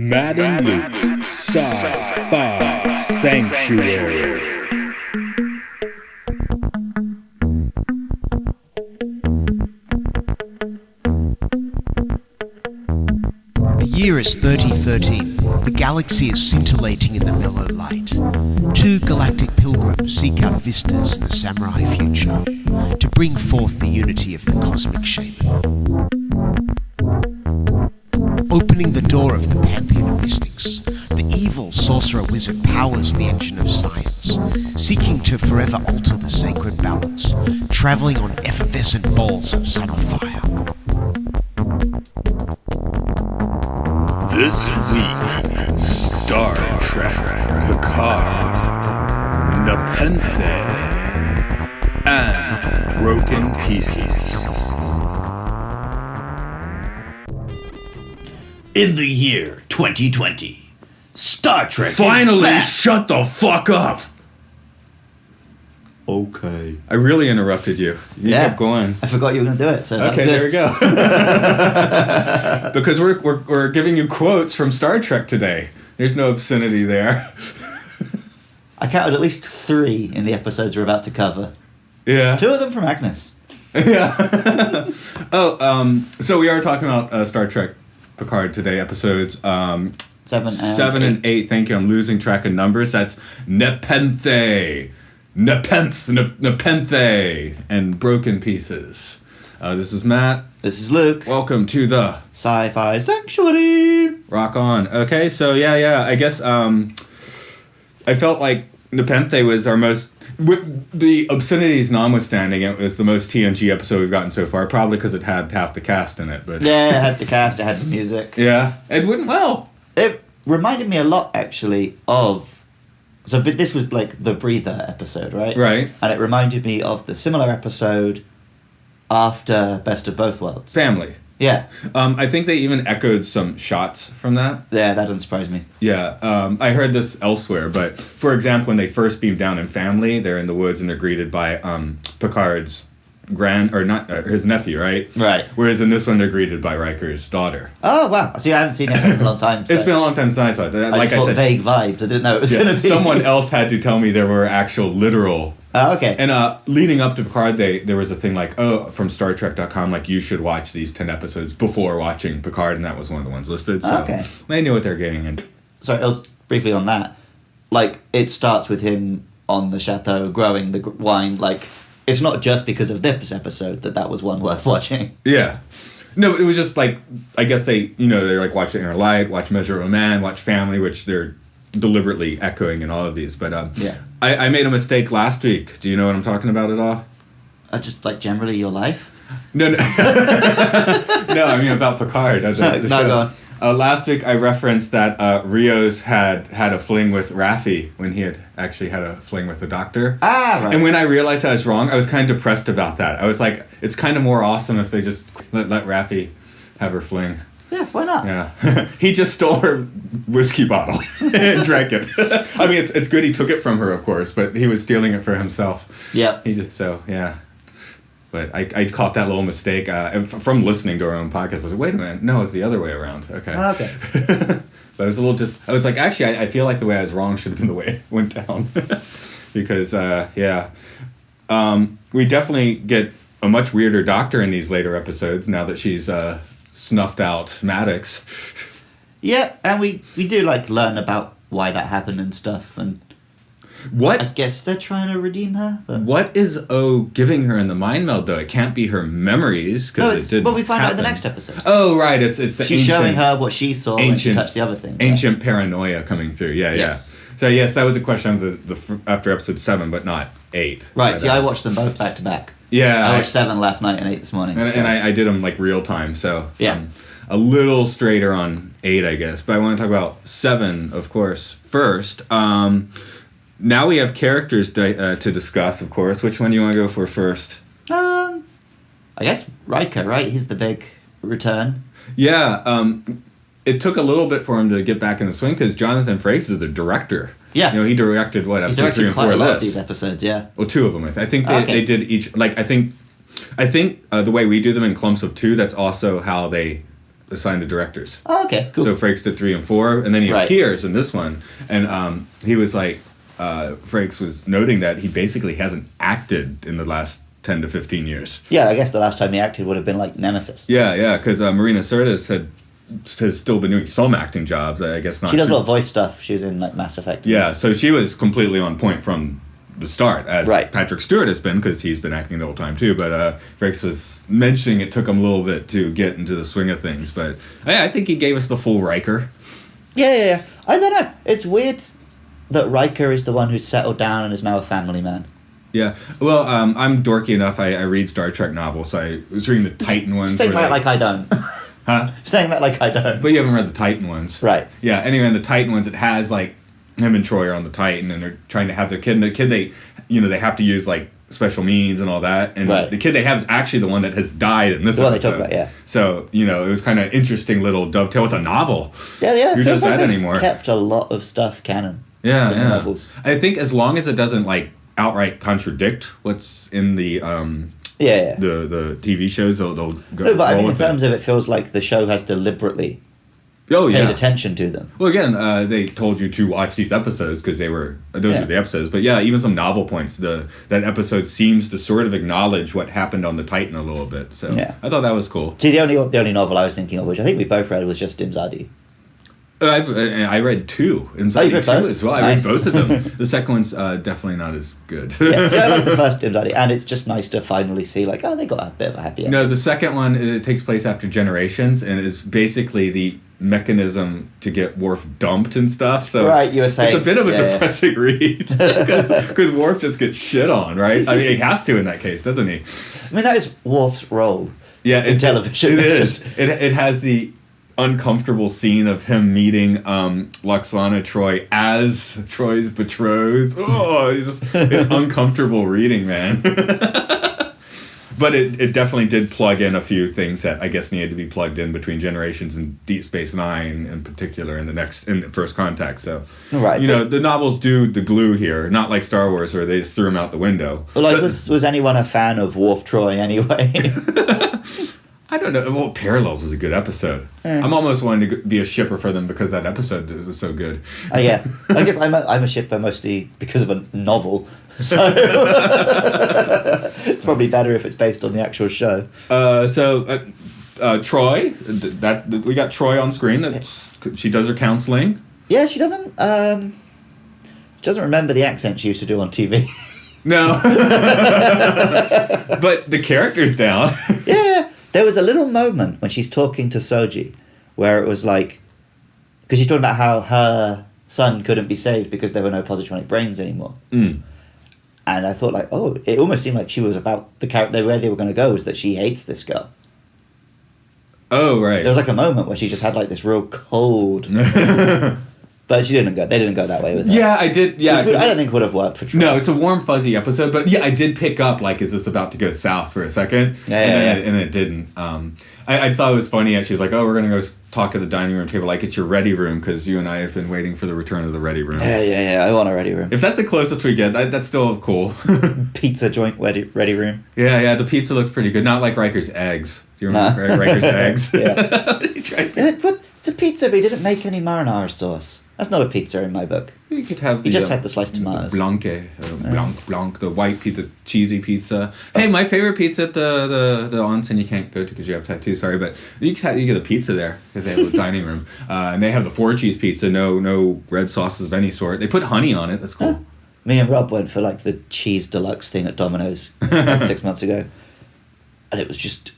Matt and Luke's Sci-Fi Sanctuary. The year is 3013. The galaxy is scintillating in the mellow light. Two galactic pilgrims seek out vistas in the samurai future to bring forth the unity of the cosmic shaman. Opening the door of the pantheon of mystics, the evil sorcerer wizard powers the engine of science, seeking to forever alter the sacred balance, travelling on effervescent balls of summer fire. This week, Star Trek Picard, Nepenthe, and Broken Pieces. In the year 2020, Star Trek Finally, is back. shut the fuck up! Okay. I really interrupted you. You kept going. I forgot you were going to do it, so that's Okay, good. there we go. Because we're giving you quotes from Star Trek today. There's no obscenity there. I counted at least 3 in the episodes we're about to cover. Yeah. 2 of them from Agnes. Yeah. So we are talking about Star Trek Picard today, episodes 7 and 8. Thank you. I'm losing track of numbers. That's Nepenthe, and Broken Pieces. This is Matt. This is Luke. Welcome to the Sci-Fi Sanctuary. Rock on. Okay, so yeah. I guess I felt like Nepenthe was our most, with the obscenities notwithstanding, it was the most TNG episode we've gotten so far. Probably because it had half the cast in it. But Yeah, it had the cast, it had the music. yeah, it went well. It reminded me a lot, actually, of... So this was like the Breather episode, right? Right. And it reminded me of the similar episode after Best of Both Worlds. Family. Yeah. I think they even echoed some shots from that. Yeah, that doesn't surprise me. Yeah, I heard this elsewhere, but for example, when they first beam down in Family, they're in the woods and they're greeted by Picard's his nephew, right? Right. Whereas in this one, they're greeted by Riker's daughter. Oh, wow. See, I haven't seen it in a long time. So It's been a long time since I saw it. Like I said, vague vibes. I didn't know it was going to be. someone else had to tell me there were actual literal. Oh, okay. And leading up to Picard, there was a thing like, from StarTrek.com, like you should watch these 10 episodes before watching Picard, and that was one of the ones listed. So Okay. they knew what they're getting in. Sorry, briefly on that. Like, it starts with him on the chateau growing the wine. Like, it's not just because of this episode that was one worth watching. Yeah. No, it was just like, I guess they're like, watch The Inner Light, watch Measure of a Man, watch Family, which they're deliberately echoing in all of these. But Yeah. I made a mistake last week. Do you know what I'm talking about at all? Just, like, generally your life? No. No, I mean about Picard. The No, show. go on. Last week I referenced that Rios had a fling with Raffi when he had actually had a fling with the Doctor. Ah, right. And when I realized I was wrong, I was kind of depressed about that. I was like, it's kind of more awesome if they just let Raffi have her fling. Yeah, why not? Yeah. He just stole her whiskey bottle and drank it. I mean, it's good he took it from her, of course, but he was stealing it for himself. Yeah. Yeah. But I caught that little mistake from listening to our own podcast. I was like, wait a minute. No, it's the other way around. Okay. Oh, okay. But I was I was like, actually, I feel like the way I was wrong should have been the way it went down. Because, we definitely get a much weirder Doctor in these later episodes now that she's snuffed out Maddox. Yeah, and we do, like, learn about why that happened and stuff, and I What guess they're trying to redeem her. But... What is O giving her in the mind meld, though? It can't be her memories, No, because it didn't but we find out in the happen. next episode. Oh, right, it's the She's showing her what she saw when she ancient- touched the other thing. Ancient paranoia coming through, yeah. Yes. So, yes, that was a question after episode 7, but not 8. Right, But, see, I watched them both back to back. Yeah. I watched 7 last night and 8 this morning. And, so. and I did them, like, real time, so... Yeah. A little straighter on 8, I guess. But I want to talk about 7, of course, first. Now we have characters to discuss, of course. Which one do you want to go for first? I guess Riker, right? He's the big return. Yeah, it took a little bit for him to get back in the swing because Jonathan Frakes is the director. Yeah. You know, he directed, He's episode 3 directed and 4 quite a of lot of this? these episodes, yeah. Well, 2 of them. I think Okay. they did each... Like, I think the way we do them in clumps of 2, that's also how they assign the directors. Oh, okay, cool. So Frakes did 3 and 4, and then he Right. appears in this one, and he was like, Frakes was noting that he basically hasn't acted in the last 10 to 15 years. Yeah, I guess the last time he acted would have been like Nemesis. Yeah, because Marina Sirtis has still been doing some acting jobs. I guess not. She does a lot of voice stuff. She was in like Mass Effect. Yeah, so she was completely on point from the start, as Right. Patrick Stewart has been, because he's been acting the whole time too. But Frakes was mentioning it took him a little bit to get into the swing of things. But I think he gave us the full Riker. Yeah. I don't know. It's weird that Riker is the one who's settled down and is now a family man. Yeah, well, I'm dorky enough. I read Star Trek novels, so I was reading the Titan ones. Saying where that like I don't. huh? Saying that like I don't. But you haven't read the Titan ones, Right. Yeah. Anyway, in the Titan ones, it has like him and Troy are on the Titan, and they're trying to have their kid. And the kid, they have to use like special means and all that. And Right. the kid they have is actually the one that has died in this The one they episode. talk about, yeah. So it was kind of interesting little dovetail with a novel. Yeah. Who Feels does like that they've anymore? Kept a lot of stuff canon. Yeah, in the yeah. novels. I think as long as it doesn't like outright contradict what's in the Yeah. the TV shows, they'll go. No, but I roll mean, in with terms of it, feels like the show has deliberately Oh paid yeah. attention to them. Well, again, they told you to watch these episodes because those Yeah. are the episodes. But yeah, even some novel points. That episode seems to sort of acknowledge what happened on the Titan a little bit. So Yeah. I thought that was cool. See, the only novel I was thinking of, which I think we both read, was just Imzadi. I read 2. Oh, you read both? as well. I Nice. read both of them. The second one's definitely not as good. Yeah, so I like the first Imzadi, and it's just nice to finally see, like, they got a bit of a happy ending. No, the second one, it takes place after Generations, and is basically the mechanism to get Worf dumped and stuff. So Right, you were saying. it's a bit of a yeah. depressing read because Worf just gets shit on, right? I mean, he has to in that case, doesn't he? I mean, that is Worf's role. Yeah, in television. It It's is. It has the uncomfortable scene of him meeting Lwaxana Troy as Troy's betrothed. Oh, it's uncomfortable reading, man. But it definitely did plug in a few things that I guess needed to be plugged in between Generations and Deep Space Nine in particular in First Contact. So, Right, the novels do the glue here, not like Star Wars where they just threw them out the window. Well, like, But- was anyone a fan of Worf Troy anyway? I don't know. Well, Parallels was a good episode. I'm almost wanting to be a shipper for them because that episode was so good. I guess I'm a shipper mostly because of a novel, so it's probably better if it's based on the actual show. Troy, we got Troy on screen. She does her counseling. Yeah, she doesn't remember the accent she used to do on TV. No, but the character's down. Yeah, there was a little moment when she's talking to Soji, where it was like, because she's talking about how her son couldn't be saved because there were no positronic brains anymore. Mm. And I thought, like, it almost seemed like she was about the character where they were going to go was that she hates this girl. Oh, right. There was like a moment where she just had like this real cold, but they didn't go that way with her. Yeah, I did. Yeah, Which I don't think would have worked for Troy. no, it's a warm, fuzzy episode, but yeah, I did pick up, like, is this about to go south for a second? And it didn't. I thought it was funny, and she's like, we're going to go talk at the dining room table, like, it's your ready room, because you and I have been waiting for the return of the ready room. Yeah, I want a ready room. If that's the closest we get, that's still cool. Pizza joint ready room. Yeah, the pizza looks pretty good. Not like Riker's eggs. Do you remember Riker's eggs? Yeah. He tries to... But it's a pizza, but he didn't make any marinara sauce. That's not a pizza in my book. You could have He just had the sliced tomatoes. Blanc, the white pizza, cheesy pizza. Hey, my favorite pizza at the onsen you can't go to because you have tattoos. Sorry, but you get a pizza there because they have a dining room, and they have the 4-cheese pizza. No red sauces of any sort. They put honey on it. That's cool. Huh. Me and Rob went for like the cheese deluxe thing at Domino's like 6 months ago, and it was just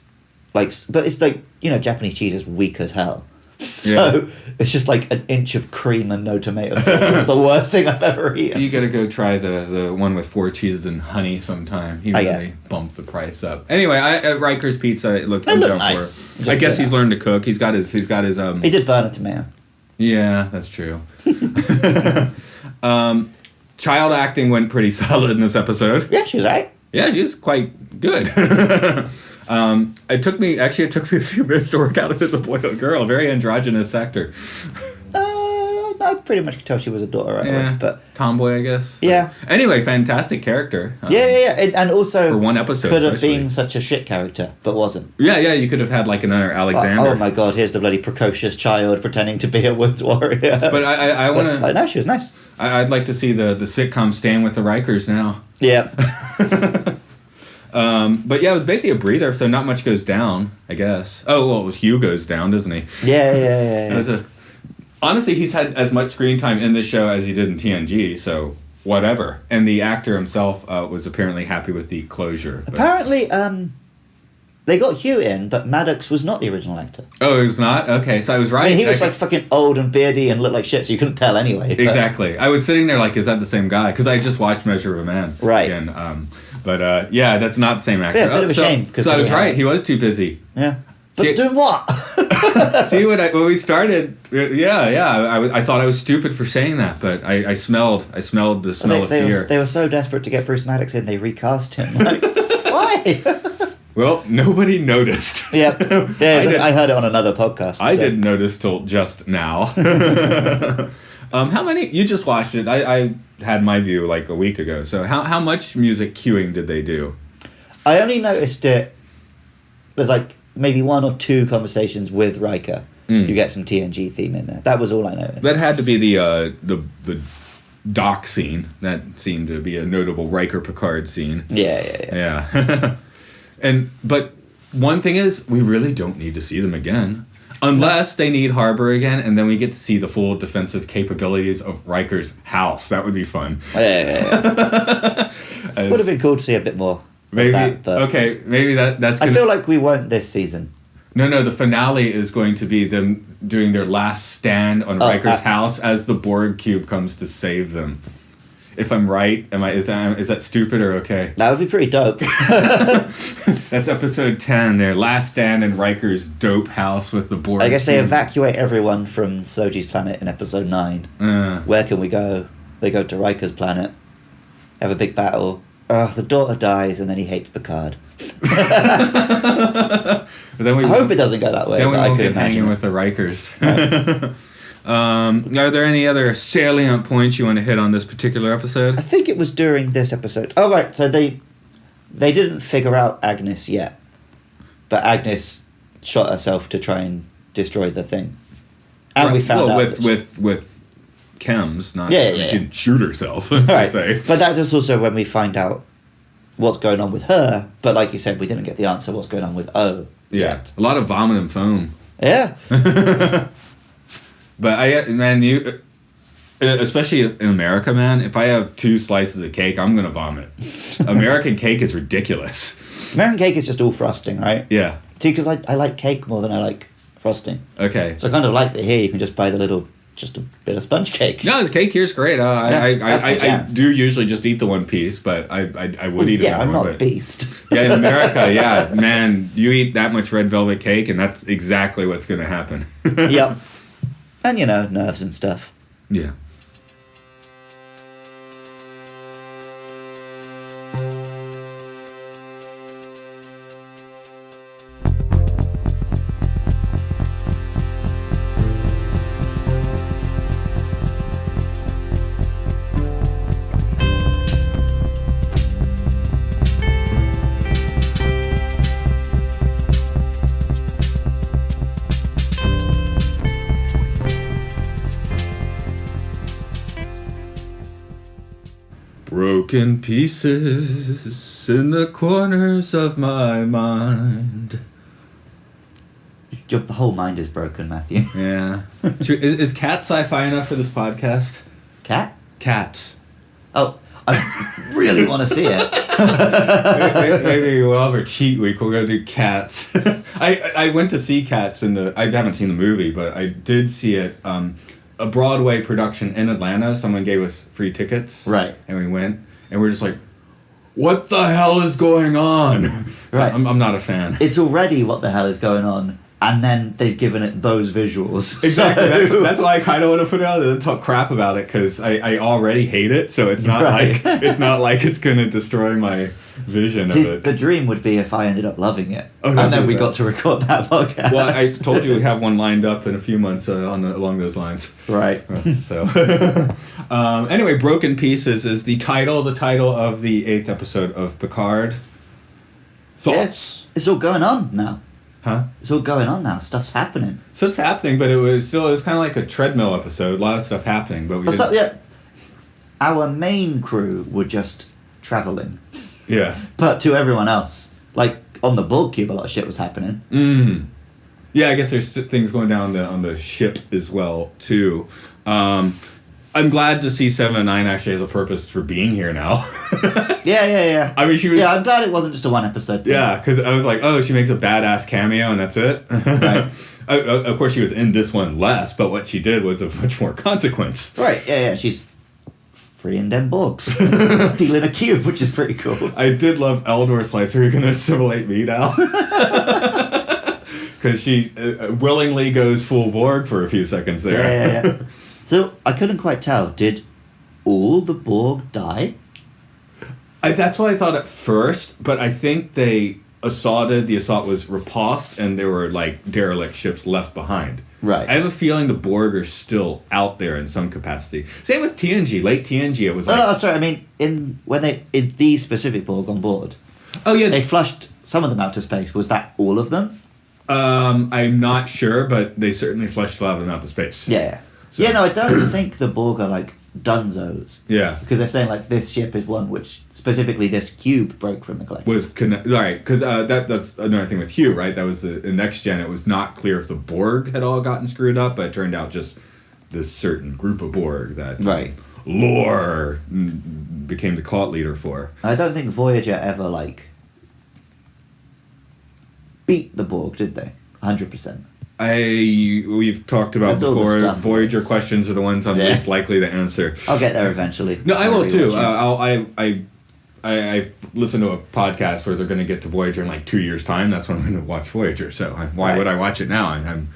like, but it's like, Japanese cheese is weak as hell. So it's just like an inch of cream and no tomato sauce. It's the worst thing I've ever eaten. You gotta go try the one with 4 cheeses and honey sometime. He I really guess. bumped the price up. Anyway, Riker's pizza it looked nice. I guess he's learned to cook. He's got his He did burn a tomato. Yeah, that's true. Child acting went pretty solid in this episode. Yeah, she was right. Yeah, she was quite good. It took me a few minutes to work out if it's a boy or girl. Very androgynous actor. No, pretty much could tell she was a daughter right away. But tomboy, I guess. Yeah. But anyway, fantastic character. And also for one episode, could have especially. been such a shit character, but wasn't. Yeah, you could have had like another Alexander. Oh my god, here's the bloody precocious child pretending to be a woods warrior. But I want to. No, she was nice. I'd like to see the sitcom Stand with the Rikers now. Yeah. But yeah, it was basically a breather, so not much goes down, I guess. Oh, well, Hugh goes down, doesn't he? Yeah. It was honestly, he's had as much screen time in this show as he did in TNG, so whatever. And the actor himself was apparently happy with the closure. But... Apparently, they got Hugh in, but Maddox was not the original actor. Oh, he was not? Okay, so I was right. I mean, he was like fucking old and beardy and looked like shit, so you couldn't tell anyway. But... Exactly. I was sitting there like, is that the same guy? Because I just watched Measure of a Man. Right. Again. But yeah, that's not the same actor. Yeah, a bit of a shame. So I was right. He was too busy. Yeah. But See- doing what? See, when we started, I thought I was stupid for saying that, but I smelled the smell of fear. They were so desperate to get Bruce Maddox in, they recast him. Like, why? Well, nobody noticed. Yeah, I heard it on another podcast. I didn't notice till just now. How many? You just watched it. I had my view like a week ago. So how much music cueing did they do? I only noticed it. There's like maybe 1 or 2 conversations with Riker. You get some TNG theme in there. That was all I noticed. That had to be the dock scene. That seemed to be a notable Riker Picard scene. Yeah. But one thing is, we really don't need to see them again. Unless they need Harbor again, and then we get to see the full defensive capabilities of Riker's house. That would be fun. Yeah. Would have been cool to see a bit more. Maybe of that, but okay. Maybe that's. I feel like we won't this season. No. The finale is going to be them doing their last stand on Riker's house as the Borg cube comes to save them. If I'm right, is that stupid or okay? That would be pretty dope. That's episode 10. Their last stand in Riker's dope house with the Borg. I guess they cube. evacuate everyone from Soji's planet in episode 9. Where can we go? They go to Riker's planet. Have a big battle. The daughter dies, and then he hates Picard. But then I hope it doesn't go that way. Then we but won't I could get hanging imagine with the Rikers. Right. Are there any other salient points you want to hit on this particular episode? I think it was during this episode. Oh, right. So they didn't figure out Agnes yet. But Agnes shot herself to try and destroy the thing. And right. we found out... with chems, not... Yeah. She didn't shoot herself, right. say. But that is also when we find out what's going on with her. But like you said, we didn't get the answer what's going on with O. Yeah. Yet. A lot of vomit and foam. Yeah. But you, especially in America, man, if I have 2 slices of cake, I'm gonna vomit. American cake is ridiculous. American cake is just all frosting, right? Yeah. See, because I like cake more than I like frosting. Okay. So I kind of like that here you can just buy just a bit of sponge cake. No, the cake here's great. I do usually just eat the one piece, but I would eat it. Yeah, I'm not a beast. Yeah, in America, yeah, man, you eat that much red velvet cake, and that's exactly what's gonna happen. Yep. And, nerves and stuff. Yeah. Broken pieces in the corners of my mind. The whole mind is broken, Matthew. Yeah. Is cat sci-fi enough for this podcast? Cat? Cats. Oh, I really want to see Maybe it. we'll have our cheat week. We're gonna do Cats. I went to see Cats I haven't seen the movie, but I did see it. A Broadway production in Atlanta. Someone gave us free tickets. Right. And we went, and we're just like, what the hell is going on? So Right. I'm not a fan. It's already what the hell is going on, and then they've given it those visuals. Exactly. So- That's why I kind of want to put it out there and talk crap about it, because I already hate it. So it's not Right. like it's gonna destroy my vision See, of it. the dream would be if I ended up loving it, Oh, and that'd then be we the got best. to record that podcast. Well, I told you we have one lined up in a few months along those lines. Right. So, anyway, Broken Pieces is the title of the 8th episode of Picard. Thoughts? It's all going on now. Huh? It's all going on now. Stuff's happening. So it's happening, but it was kind of like a treadmill episode. A lot of stuff happening, but we Well, didn't. yeah. Our main crew were just traveling, Yeah. but to everyone else, like on the Borg cube, a lot of shit was happening. Mm. Yeah, I guess there's things going down on the ship as well too. I'm glad to see 7 and 9 actually has a purpose for being here now. Yeah. I mean, she was. Yeah, I'm glad it wasn't just a one episode thing. Yeah, because I was like, oh, she makes a badass cameo and that's it. Right. Of course, she was in this one less, but what she did was of much more consequence. Right, yeah, she's freeing them Borgs. Stealing a cube, which is pretty cool. I did love Eldor Slicer. You're going to assimilate me now. Because she willingly goes full Borg for a few seconds there. Yeah. So, I couldn't quite tell. Did all the Borg die? That's what I thought at first, but I think the assault was repulsed, and there were like derelict ships left behind. Right. I have a feeling the Borg are still out there in some capacity. Same with TNG. Late TNG, it was like... No, sorry, I mean, in these specific Borg on board, Oh, yeah. they flushed some of them out to space. Was that all of them? I'm not sure, but they certainly flushed a lot of them out to space. Yeah. So- Yeah, no, I don't think the Borg are like dunzos. Yeah. Because they're saying like this ship is one which, specifically this cube, broke from the collective. Right, because that's another thing with Hugh, right? That was the Next Gen. It was not clear if the Borg had all gotten screwed up, but it turned out just this certain group of Borg that Right. Lore became the cult leader for. I don't think Voyager ever like beat the Borg, did they? 100%. We've talked about That's all the before. stuff Voyager that's- questions are the ones I'm Yeah. least likely to answer. I'll get there eventually. No, I will I'll too. rewatch it. I listened to a podcast where they're going to get to Voyager in like 2 years' time. That's when I'm going to watch Voyager. So why would I watch it now?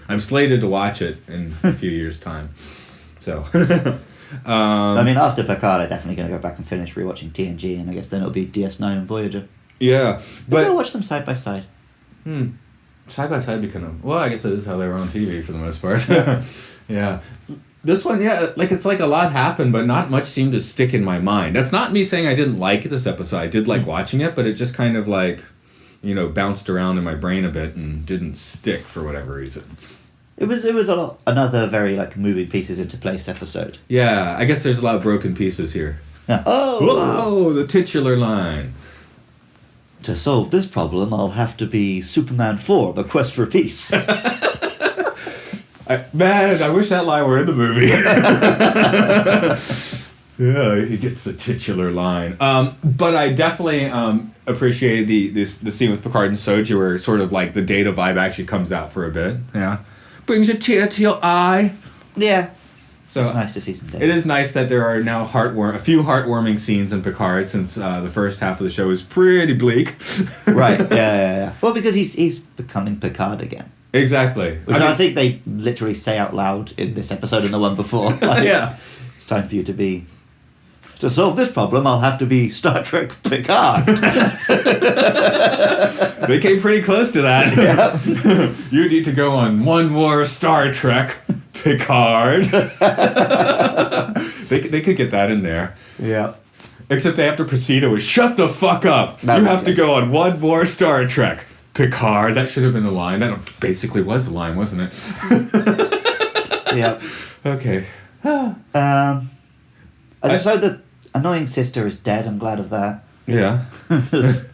I'm slated to watch it in a few years' time. So, I mean, after Picard, I'm definitely going to go back and finish rewatching TNG, and I guess then it'll be DS9 and Voyager. yeah, But I'll but watch them side by side. side by side become well. I guess that is how they were on TV for the most part. Yeah. This one, yeah, like it's like a lot happened, but not much seemed to stick in my mind. That's not me saying I didn't like this episode. I did like watching it, but it just kind of like, bounced around in my brain a bit and didn't stick for whatever reason. It was another very like moving pieces into place episode. Yeah, I guess there's a lot of broken pieces here. Oh, Whoa, the titular line. to solve this problem, I'll have to be Superman 4, The Quest for Peace. Man, I wish that line were in the movie. Yeah, he gets the titular line. But I definitely appreciate the scene with Picard and Soji where sort of like the Data vibe actually comes out for a bit. Yeah. Brings a tear to your eye. Yeah. So It's nice to see some data. it is nice that there are now a few heartwarming scenes in Picard since the first half of the show is pretty bleak. Right, yeah. Well, because he's becoming Picard again. Exactly. Which I think they literally say out loud in this episode and the one before. Like, Yeah. It's time for you to solve this problem, I'll have to be Star Trek Picard. They came pretty close to that. Yeah. You need to go on one more Star Trek, Picard. They could get that in there. Yeah. Except they have to proceed it with shut the fuck up. No, You have to yeah. go on one more Star Trek, Picard. That should have been the line. That basically was the line, wasn't it? Yeah. Okay. So the annoying sister is dead, I'm glad of that. Yeah.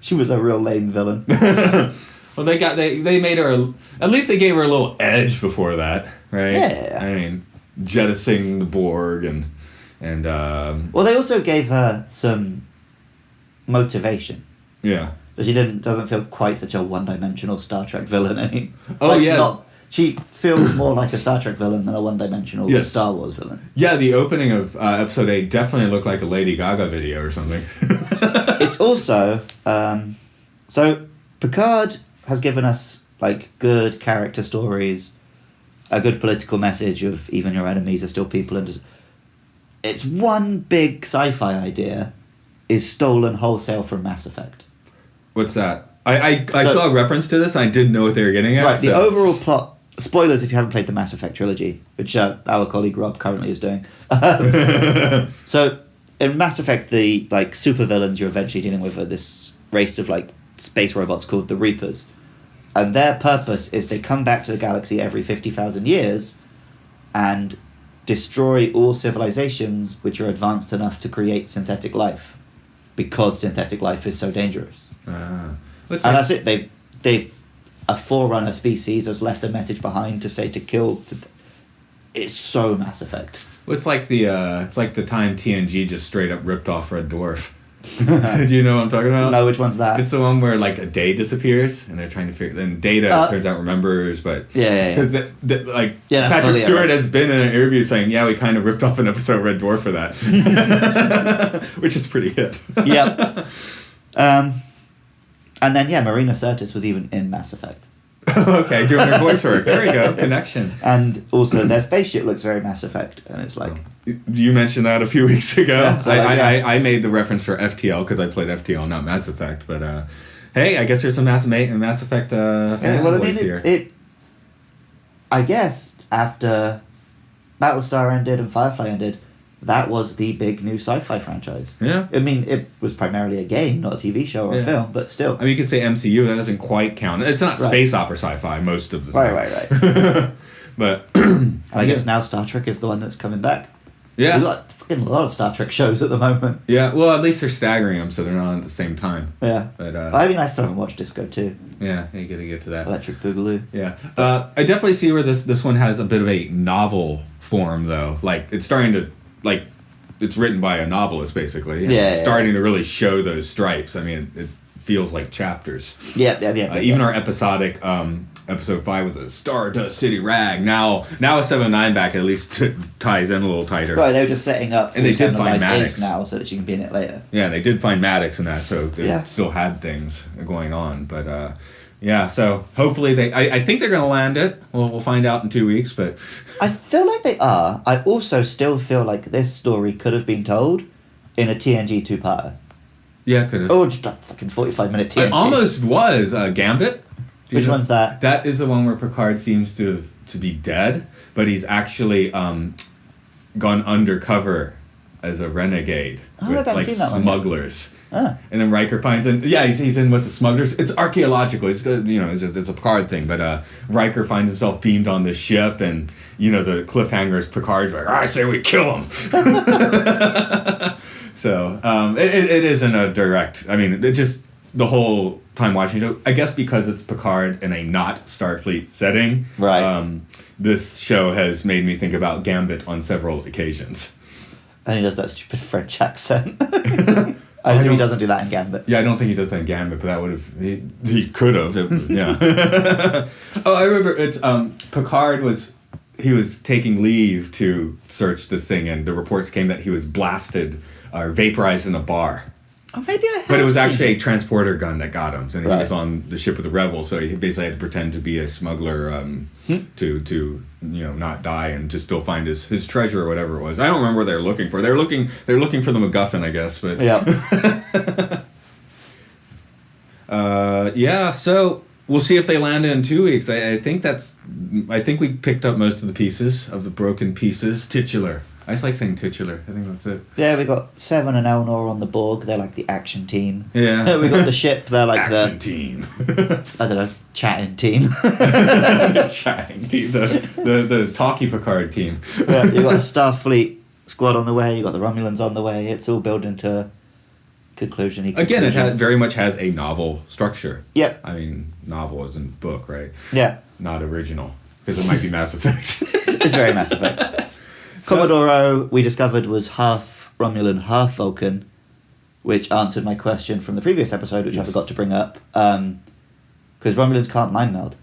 She was a real lame villain. Well, they made her, at least they gave her a little edge before that, right? Yeah. I mean, jettisoning the Borg and Well, they also gave her some motivation. yeah. So she doesn't feel quite such a one-dimensional Star Trek villain anymore. Oh, yeah. She feels more like a Star Trek villain than a one-dimensional Yes. Star Wars villain. Yeah, the opening of episode 8 definitely looked like a Lady Gaga video or something. It's also so Picard has given us like good character stories, a good political message of even your enemies are still people, and just, it's one big sci-fi idea is stolen wholesale from Mass Effect. What's that? I saw a reference to this. I didn't know what they were getting at. Right, the overall plot... Spoilers if you haven't played the Mass Effect trilogy, which our colleague Rob currently is doing. So, in Mass Effect, the supervillains you're eventually dealing with are this race of space robots called the Reapers. And their purpose is they come back to the galaxy every 50,000 years and destroy all civilizations which are advanced enough to create synthetic life, because synthetic life is so dangerous. And that's it. They've a forerunner species has left a message behind to say to kill. It's so Mass Effect. Well, it's like the time TNG just straight up ripped off Red Dwarf. Do you know what I'm talking about? No, which one's that? It's the one where a day disappears and they're trying to figure. Then Data turns out remembers, but because Patrick Stewart has been in an interview saying, "Yeah, we kind of ripped off an episode of Red Dwarf for that," which is pretty hip. Yep. And then Marina Sirtis was even in Mass Effect. Okay, doing her voice work. There we go, connection. And also their spaceship looks very Mass Effect, and it's like... You mentioned that a few weeks ago. Yeah, I made the reference for FTL because I played FTL, not Mass Effect. But hey, I guess there's some Mass Effect fanboys here. I guess after Battlestar ended and Firefly ended, that was the big new sci-fi franchise. Yeah. I mean, it was primarily a game, not a TV show or a film, but still. I mean, you could say MCU, that doesn't quite count. It's not space opera sci-fi most of the time. Right. But and I guess now Star Trek is the one that's coming back. Yeah. We've got fucking a lot of Star Trek shows at the moment. Yeah, well, at least they're staggering them so they're not at the same time. Yeah. But I mean, I still haven't watched Disco 2. Yeah, you gotta get to that. Electric Boogaloo. Yeah. I definitely see where this one has a bit of a novel form, though. It's starting to, it's written by a novelist, basically. It's starting to really show those stripes. I mean, it feels like chapters. Yeah. Even our episodic episode 5 with the Stardust City Rag. Now a 7-9 back at least ties in a little tighter. Right, they were just setting up. And they did find Maddox now, so that she can be in it later. Yeah, they did find Maddox in that, so they still had things going on. But so hopefully I think they're going to land it. We'll find out in 2 weeks, but I feel like they are. I also still feel like this story could have been told in a TNG 2-parter. Yeah, could have. Oh, just a fucking 45-minute TNG. It almost was Gambit. Which one's that? That is the one where Picard seems to be dead, but he's actually gone undercover as a renegade with smugglers. And then Riker finds him. Yeah, he's in with the smugglers. It's archaeological. It's it's a Picard thing, but Riker finds himself beamed on this ship, and the cliffhanger is Picard's like, I say we kill him. So it isn't a direct. I mean, it just the whole time watching it. I guess because it's Picard in a not Starfleet setting. Right. This show has made me think about Gambit on several occasions. And he does that stupid French accent. I think he doesn't do that in Gambit. Yeah, I don't think he does that in Gambit, but that would have... He could have. Yeah. Oh, I remember it's... Picard was taking leave to search this thing, and the reports came that he was blasted or vaporized in a bar. Oh, maybe I have. But it was actually a transporter gun that got him, and he was on the ship with the rebels, so he basically had to pretend to be a smuggler to not die and to still find his treasure or whatever it was. I don't remember what they were looking for. They're looking for the MacGuffin, I guess. But yeah. So we'll see if they land in 2 weeks. I think we picked up most of the pieces of the broken pieces. Titular. I just like saying titular. I think that's it. Yeah, we got Seven and Elnor on the Borg. They're like the action team. Yeah. We got the ship. They're like action team. I don't know, chatting team. Chatting team. The talkie Picard team. Yeah, you got a Starfleet squad on the way. You got the Romulans on the way. It's all building to conclusion. Again, it very much has a novel structure. Yep. I mean, novel isn't book, right? Yeah. Not original, because it might be Mass Effect. It's very Mass Effect. Commodore O, we discovered, was half Romulan, half Vulcan, which answered my question from the previous episode, which I forgot to bring up, because Romulans can't mind meld.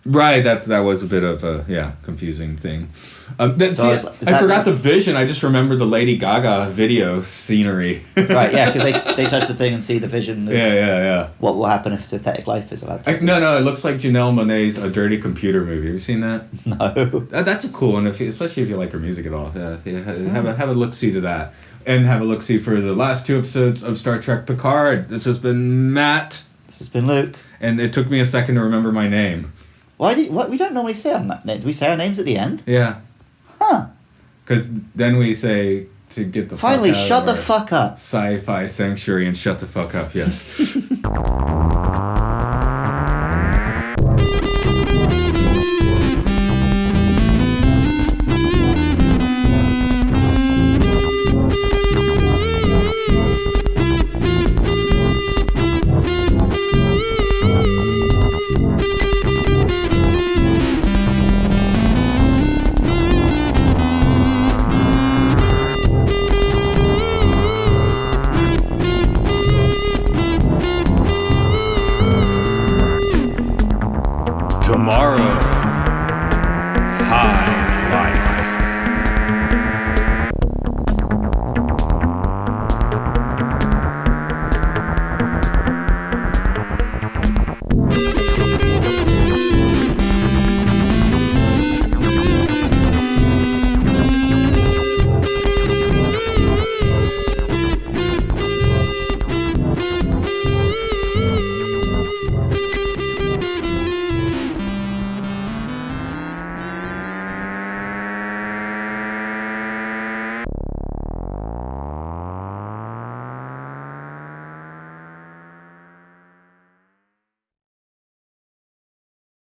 Right, that was a bit of a confusing thing. I forgot the vision. I just remember the Lady Gaga video scenery. Right, yeah, because they touch the thing and see the vision. Of Yeah. What will happen if a synthetic life is allowed to No, it looks like Janelle Monáe's A Dirty Computer Movie. Have you seen that? No. That's a cool one, especially if you like her music at all. Have a look-see to that. And have a look-see for the last 2 episodes of Star Trek Picard. This has been Matt. This has been Luke. And it took me a second to remember my name. What we don't normally say our name. Do we say our names at the end? Yeah. Huh. Because then we say to get the Finally, fuck out shut of the our fuck up. Sci-Fi Sanctuary and shut the fuck up, yes.